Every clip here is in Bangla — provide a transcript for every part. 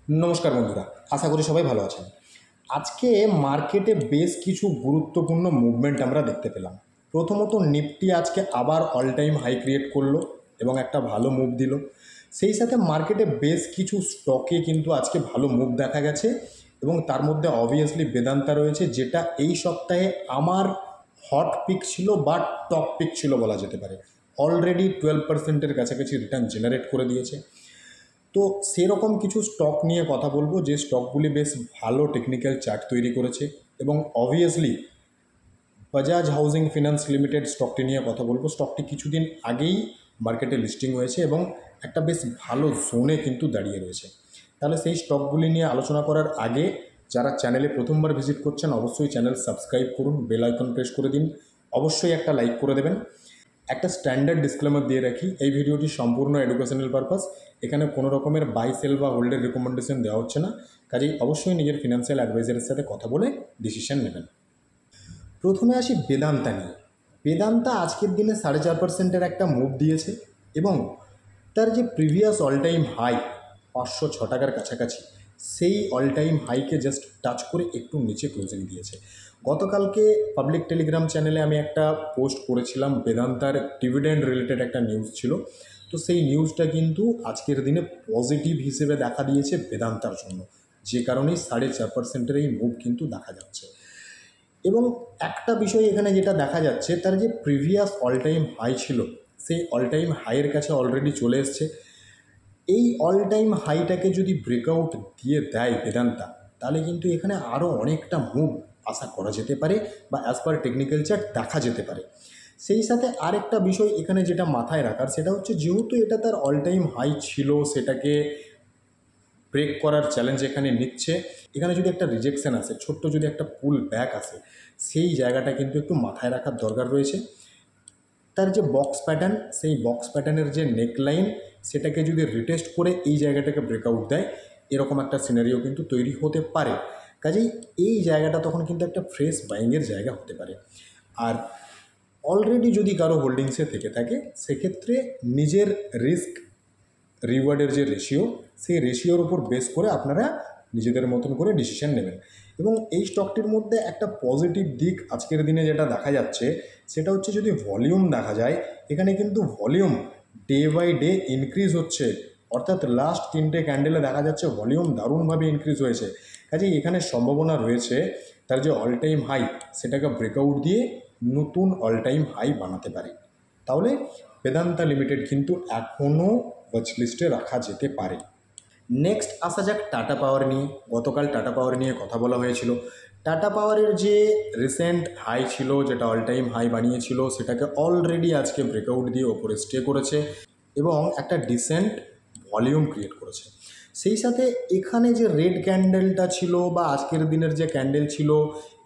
নমস্কার বন্ধুরা, আশা করি সবাই ভালো আছেন। আজকে মার্কেটে বেশ কিছু গুরুত্বপূর্ণ মুভমেন্ট আমরা দেখতে পেলাম। প্রথমত নিফটি আজকে আবার অল টাইম হাই ক্রিয়েট করলো এবং একটা ভালো মুভ দিল। সেই সাথে মার্কেটে বেশ কিছু স্টকে কিন্তু আজকে ভালো মুভ দেখা গেছে এবং তার মধ্যে অবভিয়াসলি বেদান্তা রয়েছে, যেটা এই সপ্তাহে আমার হট পিক ছিল বা টপ পিক ছিল বলা যেতে পারে। অলরেডি 12%-এর কাছাকাছি রিটার্ন জেনারেট করে দিয়েছে। তো সেরকম কিছু স্টক নিয়ে কথা বলবো যে স্টকগুলি বেশ ভালো টেকনিক্যাল চার্ট তৈরি করেছে। এবং obviously Bajaj Housing Finance Limited স্টকটি নিয়ে কথা বলবো। স্টকটি কিছুদিন আগেই মার্কেটে লিস্টিং হয়েছে এবং একটা বেশ ভালো জোনে কিন্তু দাঁড়িয়ে রয়েছে। তাহলে সেই স্টকগুলি নিয়ে আলোচনা করার আগে যারা চ্যানেলে প্রথমবার ভিজিট করছেন অবশ্যই চ্যানেল সাবস্ক্রাইব করুন, বেল আইকন প্রেস করে দিন, অবশ্যই একটা লাইক করে দেবেন। একটা স্ট্যান্ডার্ড ডিসক্লেমার দিয়ে রাখি, এই ভিডিওটি সম্পূর্ণ এডুকেশনাল পারপাস। এখানে কোনো রকমের বাই সেল বা হোল্ডের রেকমেন্ডেশন দেওয়া হচ্ছে না, কাজেই অবশ্যই নিজের ফিনান্সিয়াল অ্যাডভাইজারের সাথে কথা বলে ডিসিশন নেবেন। প্রথমে আসি বেদান্তা নিয়ে। বেদান্তা আজকের দিনে 4.5%-এর একটা মুভ দিয়েছে এবং তার যে প্রিভিয়াস অল টাইম হাই 506 টাকার কাছাকাছি, সেই অল টাইম হাইকে জাস্ট টাচ করে একটু নিচে ক্লোজিং দিয়েছে। গতকালকে পাবলিক টেলিগ্রাম চ্যানেলে আমি একটা পোস্ট করেছিলাম, বেদান্তার ডিভিডেন্ড রিলেটেড একটা নিউজ ছিল। তো সেই নিউজটা কিন্তু আজকের দিনে পজিটিভ হিসেবে দেখা দিয়েছে বেদান্তার জন্য, যে কারণেই 4.5%-এর এই মুভ কিন্তু দেখা যাচ্ছে। এবং একটা বিষয় এখানে যেটা দেখা যাচ্ছে, তার যে প্রিভিয়াস অল টাইম হাই ছিল সেই অল টাইম হাইয়ের কাছে অলরেডি চলে এসছে। এই অল টাইম হাইটাকে যদি ব্রেকআউট দিয়ে দেয় বেদান্তা, তাহলে কিন্তু এখানে আরও অনেকটা মুভ আশা করা যেতে পারে বা অ্যাজ পার টেকনিক্যাল চার্ট দেখা যেতে পারে। সেই সাথে আরেকটা বিষয় এখানে যেটা মাথায় রাখার, সেটা হচ্ছে যেহেতু এটা তার অল টাইম হাই ছিল, সেটাকে ব্রেক করার চ্যালেঞ্জ এখানে নিচ্ছে। এখানে যদি একটা রিজেকশন আসে, ছোট্ট যদি একটা পুল ব্যাক আসে, সেই জায়গাটা কিন্তু একটু মাথায় রাখার দরকার রয়েছে। তার যে বক্স প্যাটার্ন, সেই বক্স প্যাটার্নের যে নেকলাইন, সেটাকে যদি রিটেস্ট করে এই জায়গাটাকে ব্রেকআউট দেয়, এরকম একটা সিনারিও কিন্তু তৈরি হতে পারে। কাজেই এই জায়গাটা তখন কিন্তু একটা ফ্রেশ বাইংয়ের জায়গা হতে পারে। আর অলরেডি যদি কারো হোল্ডিংসে থেকে থাকে, সেক্ষেত্রে নিজের রিস্ক রিওয়ার্ডের যে রেশিও, সেই রেশিওর উপর বেস করে আপনারা নিজেদের মতন করে ডিসিশন নেবেন। এবং এই স্টকটির মধ্যে একটা পজিটিভ দিক আজকের দিনে যেটা দেখা যাচ্ছে, সেটা হচ্ছে যদি ভলিউম দেখা যায়, এখানে কিন্তু volume day by day increase হচ্ছে। অর্থাৎ লাস্ট 3টে ক্যান্ডেলে দেখা যাচ্ছে ভলিউম দারুণভাবে ইনক্রিজ হয়েছে। কাজেই এখানে সম্ভাবনা রয়েছে তার যে অল টাইম হাই, সেটাকে ব্রেকআউট দিয়ে নতুন অল টাইম হাই বানাতে পারে। তাহলে বেদান্তা লিমিটেড কিন্তু এখনও ওয়াচ লিস্টে রাখা যেতে পারে। নেক্সট আসা যাক টাটা পাওয়ার নিয়ে। গতকাল টাটা পাওয়ার নিয়ে কথা বলা হয়েছিল। টাটা পাওয়ারের যে রিসেন্ট হাই ছিল, যেটা অল টাইম হাই বানিয়েছিল, সেটাকে অলরেডি আজকে ব্রেকআউট দিয়ে ওপরে স্টে করেছে এবং একটা ডিসেন্ট ভলিউম ক্রিয়েট করেছে। সেই সাথে এখানে যে রেড ক্যান্ডেলটা ছিল বা আজকের দিনের যে ক্যান্ডেল ছিল,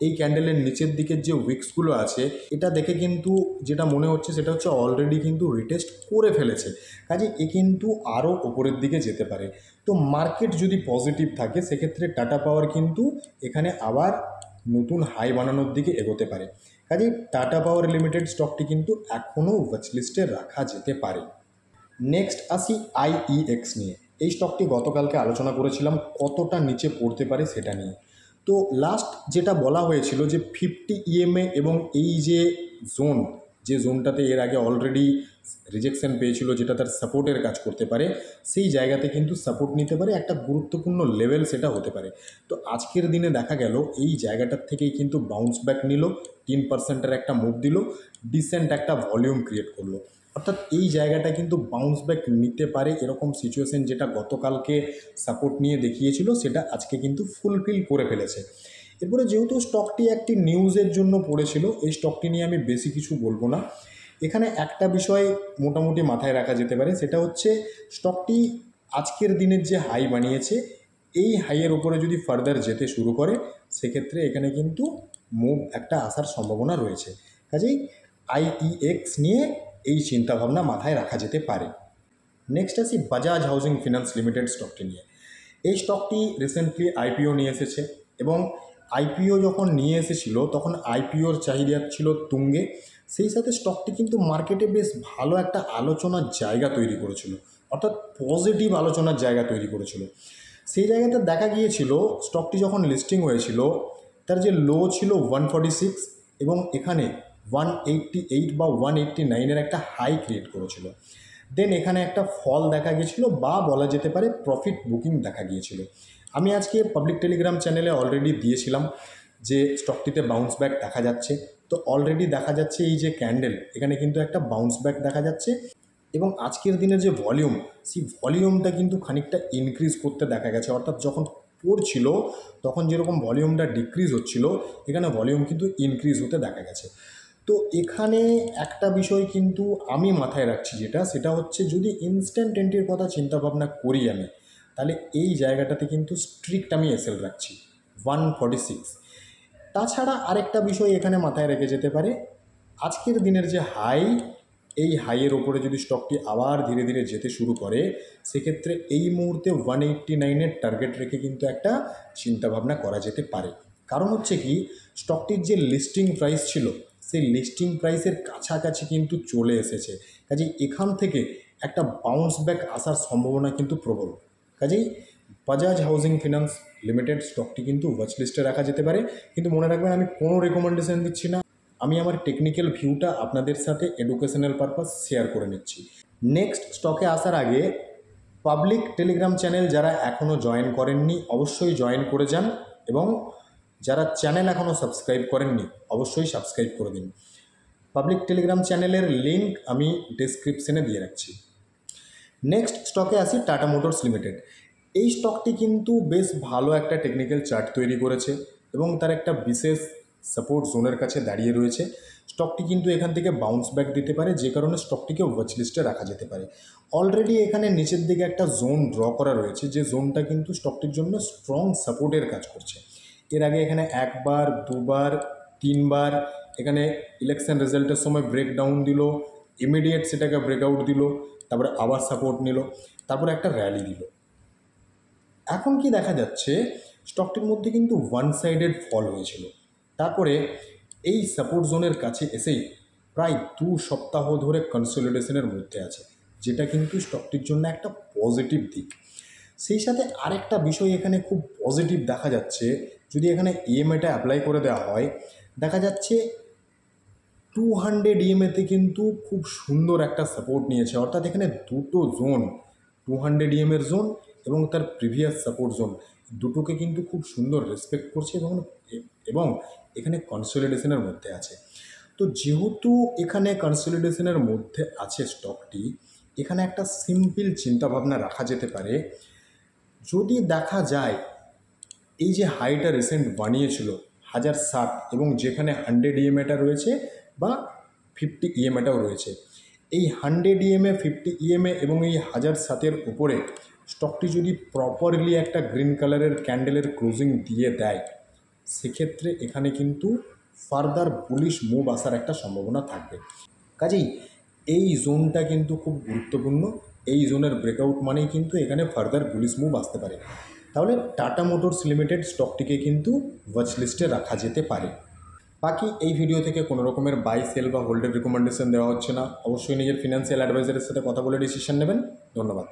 এই ক্যান্ডেলের নিচের দিকের যে উইক্সগুলো আছে, এটা দেখে কিন্তু যেটা মনে হচ্ছে সেটা হচ্ছে অলরেডি কিন্তু রিটেস্ট করে ফেলেছে। কাজে এ কিন্তু আরও ওপরের দিকে যেতে পারে। তো মার্কেট যদি পজিটিভ থাকে, সেক্ষেত্রে টাটা পাওয়ার কিন্তু এখানে আবার নতুন হাই বানানোর দিকে এগোতে পারে। কাজেই টাটা পাওয়ার লিমিটেড স্টকটি কিন্তু এখনও ওয়াচ লিস্টে রাখা যেতে পারে। নেক্সট আসি আইইএক্স নিয়ে। এই স্টকটি গতকালকে আলোচনা করেছিলাম কতটা নিচে পড়তে পারে সেটা নিয়ে। তো লাস্ট যেটা বলা হয়েছিল যে 50 ইএমএ এবং এই যে জোন, যে জোনটাতে এর আগে অলরেডি রিজেকশন পেয়েছিল, যেটা তার সাপোর্টের কাজ করতে পারে, সেই জায়গাতে কিন্তু সাপোর্ট নিতে পারে, একটা গুরুত্বপূর্ণ লেভেল সেটা হতে পারে। তো আজকের দিনে দেখা গেল এই জায়গাটার থেকেই কিন্তু বাউন্স ব্যাক নিল, 3%-এর একটা মুভ দিল, ডিসেন্ট একটা ভলিউম ক্রিয়েট করলো। অর্থাৎ এই জায়গাটা কিন্তু বাউন্স ব্যাক নিতে পারে, এরকম সিচুয়েশন যেটা গতকালকে সাপোর্ট নিয়ে দেখিয়েছিল, সেটা আজকে কিন্তু ফুলফিল করে ফেলেছে। এরপরে যেহেতু স্টকটি একটি নিউজের জন্য পড়েছিল, এই স্টকটি নিয়ে আমি বেশি কিছু বলবো না। এখানে একটা বিষয় মোটামুটি মাথায় রাখা যেতে পারে, সেটা হচ্ছে স্টকটি আজকের দিনের যে হাই বানিয়েছে, এই হাইয়ের উপরে যদি ফার্দার যেতে শুরু করে, সেক্ষেত্রে এখানে কিন্তু মুভ একটা আসার সম্ভাবনা রয়েছে। কাজেই আইইএক্স নিয়ে এই চিন্তাভাবনা মাথায় রাখা যেতে পারে। নেক্সট আসি বাজাজ হাউজিং ফিনান্স লিমিটেড স্টকটি নিয়ে। এই স্টকটি রিসেন্টলি আইপিও নিয়ে এসেছে এবং আইপিও যখন নিয়ে এসেছিল তখন আইপিওর চাহিদা ছিল তুঙ্গে। সেই সাথে স্টকটি কিন্তু মার্কেটে বেশ ভালো একটা আলোচনার জায়গা তৈরি করেছিল, অর্থাৎ পজিটিভ আলোচনার জায়গা তৈরি করেছিল। সেই জায়গাতে দেখা গিয়েছিল স্টকটি যখন লিস্টিং হয়েছিল তার যে লো ছিল 146 এবং এখানে 188 বা 189-এর একটা হাই ক্রিয়েট করেছিল। দেন এখানে একটা ফল দেখা গিয়েছিল বা বলা যেতে পারে প্রফিট বুকিং দেখা গিয়েছিল। আমি আজকে পাবলিক টেলিগ্রাম চ্যানেলে অলরেডি দিয়েছিলাম যে স্টকটিতে বাউন্স ব্যাক দেখা যাচ্ছে। তো অলরেডি দেখা যাচ্ছে এই যে ক্যান্ডেল, এখানে কিন্তু একটা বাউন্স ব্যাক দেখা যাচ্ছে এবং আজকের দিনের যে ভলিউম, সেই ভলিউমটা কিন্তু খানিকটা ইনক্রিজ করতে দেখা গেছে। অর্থাৎ যখন পড়ছিল তখন যেরকম ভলিউমটা ডিক্রিজ হচ্ছিল, এখানে ভলিউম কিন্তু ইনক্রিজ হতে দেখা গেছে। তো এখানে একটা বিষয় কিন্তু আমি মাথায় রাখছি, সেটা হচ্ছে যদি ইনস্ট্যান্ট এন্ট্রির কথা চিন্তা ভাবনা করি আমি, তাহলে এই জায়গাটাতে কিন্তু স্ট্রিক্ট আমি এসএল রাখছি 146। তাছাড়া আরেকটা বিষয় এখানে মাথায় রেখে যেতে পারে, আজকের দিনের যে হাই, এই হাইয়ের ওপরে যদি স্টকটি আবার ধীরে ধীরে যেতে শুরু করে, সেক্ষেত্রে এই মুহূর্তে 189-এর টার্গেট রেখে কিন্তু একটা চিন্তাভাবনা করা যেতে পারে। কারণ হচ্ছে কি, স্টকটির যে লিস্টিং প্রাইস ছিল সেই লিস্টিং প্রাইসের কাছাকাছি কিন্তু চলে এসেছে। কাজেই এখান থেকে একটা বাউন্স ব্যাক আসার সম্ভাবনা কিন্তু প্রবল। কাজেই বাজাজ হাউজিং ফিনান্স লিমিটেড স্টকটি কিন্তু ওয়াচ লিস্টে রাখা যেতে পারে। কিন্তু মনে রাখবেন, আমি কোনো রেকমেন্ডেশন দিচ্ছি না, আমি আমার টেকনিক্যাল ভিউটা আপনাদের সাথে এডুকেশনাল পারপাস শেয়ার করে নিচ্ছি। নেক্সট স্টকে আসার আগে পাবলিক টেলিগ্রাম চ্যানেল যারা এখনও জয়েন করেননি অবশ্যই জয়েন করে যান, এবং যারা চ্যানেল এখনও সাবস্ক্রাইব করেননি অবশ্যই সাবস্ক্রাইব করে দিন। পাবলিক টেলিগ্রাম চ্যানেলের লিঙ্ক আমি ডেসক্রিপশনে দিয়ে রাখছি। নেক্সট স্টকে আসি, টাটা মোটরস লিমিটেড। এই স্টকটি কিন্তু বেশ ভালো একটা টেকনিক্যাল চার্ট তৈরি করেছে এবং তার একটা বিশেষ সাপোর্ট জোনের কাছে দাঁড়িয়ে রয়েছে। স্টকটি কিন্তু এখান থেকে বাউন্স ব্যাক দিতে পারে, যে কারণে স্টকটিকে ওয়াচ লিস্টে রাখা যেতে পারে। অলরেডি এখানে নিচের দিকে একটা জোন ড্র করা রয়েছে, যে জোনটা কিন্তু স্টকটির জন্য স্ট্রং সাপোর্টের কাজ করছে। এর আগে এখানে একবার, দুবার, তিনবার এখানে ইলেকশন রেজাল্টের সময় ব্রেকডাউন দিল, ইমিডিয়েট সেটাকে ব্রেকআউট দিল, তারপরে আবার সাপোর্ট নিল, তারপরে একটা র্যালি দিল। এখন কি দেখা যাচ্ছে, স্টকটির মধ্যে কিন্তু ওয়ান সাইডেড ফল হয়েছিল, তারপরে এই সাপোর্ট জোনের কাছে এসেই প্রায় 2 সপ্তাহ ধরে কনসলিডেশনের মধ্যে আছে, যেটা কিন্তু স্টকটির জন্য একটা পজিটিভ দিক। সেই সাথে আরেকটা বিষয় এখানে খুব পজিটিভ দেখা যাচ্ছে, যদি এখানে ইএমআইটা অ্যাপ্লাই করে দেওয়া হয়, দেখা যাচ্ছে 200 ইএমএতে কিন্তু খুব সুন্দর একটা সাপোর্ট নিয়েছে। অর্থাৎ এখানে দুটো জোন, 200 ইএমের জোন এবং তার প্রিভিয়াস সাপোর্ট জোন, দুটোকে কিন্তু খুব সুন্দর রেসপেক্ট করছে এবং এখানে কনসলিডেশনের মধ্যে আছে। তো যেহেতু এখানে কনসলিডেশনের মধ্যে আছে স্টকটি, এখানে একটা সিম্পল চিন্তাভাবনা রাখা যেতে পারে। যদি দেখা যায় এই যে হাইটা রিসেন্ট বানিয়েছিল 1007 এবং যেখানে 100 ইএমএটা রয়েছে বা 50 ইএমএটাও রয়েছে, এই 100 ইএমএ, 50 ইএমএ এবং এই 1007-এর উপরে স্টকটি যদি প্রপারলি একটা গ্রিন কালারের ক্যান্ডেলের ক্লোজিং দিয়ে দেয়, সেক্ষেত্রে এখানে কিন্তু ফার্দার বুলিশ মুভ আসার একটা সম্ভাবনা থাকবে। কাজেই এই জোনটা কিন্তু খুব গুরুত্বপূর্ণ। এই জোনের ব্রেকআউট মানেই কিন্তু এখানে ফার্দার বুলিশ মুভ আসতে পারে। তাহলে টাটা মোটরস লিমিটেড স্টকটিকে কিন্তু ওয়াচ লিস্টে রাখা যেতে পারে। বাকি এই ভিডিও থেকে কোনো রকমের বাই, সেল বা হোল্ডের রিকমেন্ডেশন দেওয়া হচ্ছে না। অবশ্যই নিজের ফিনান্সিয়াল অ্যাডভাইজারের সাথে কথা বলে ডিসিশন নেবেন। ধন্যবাদ।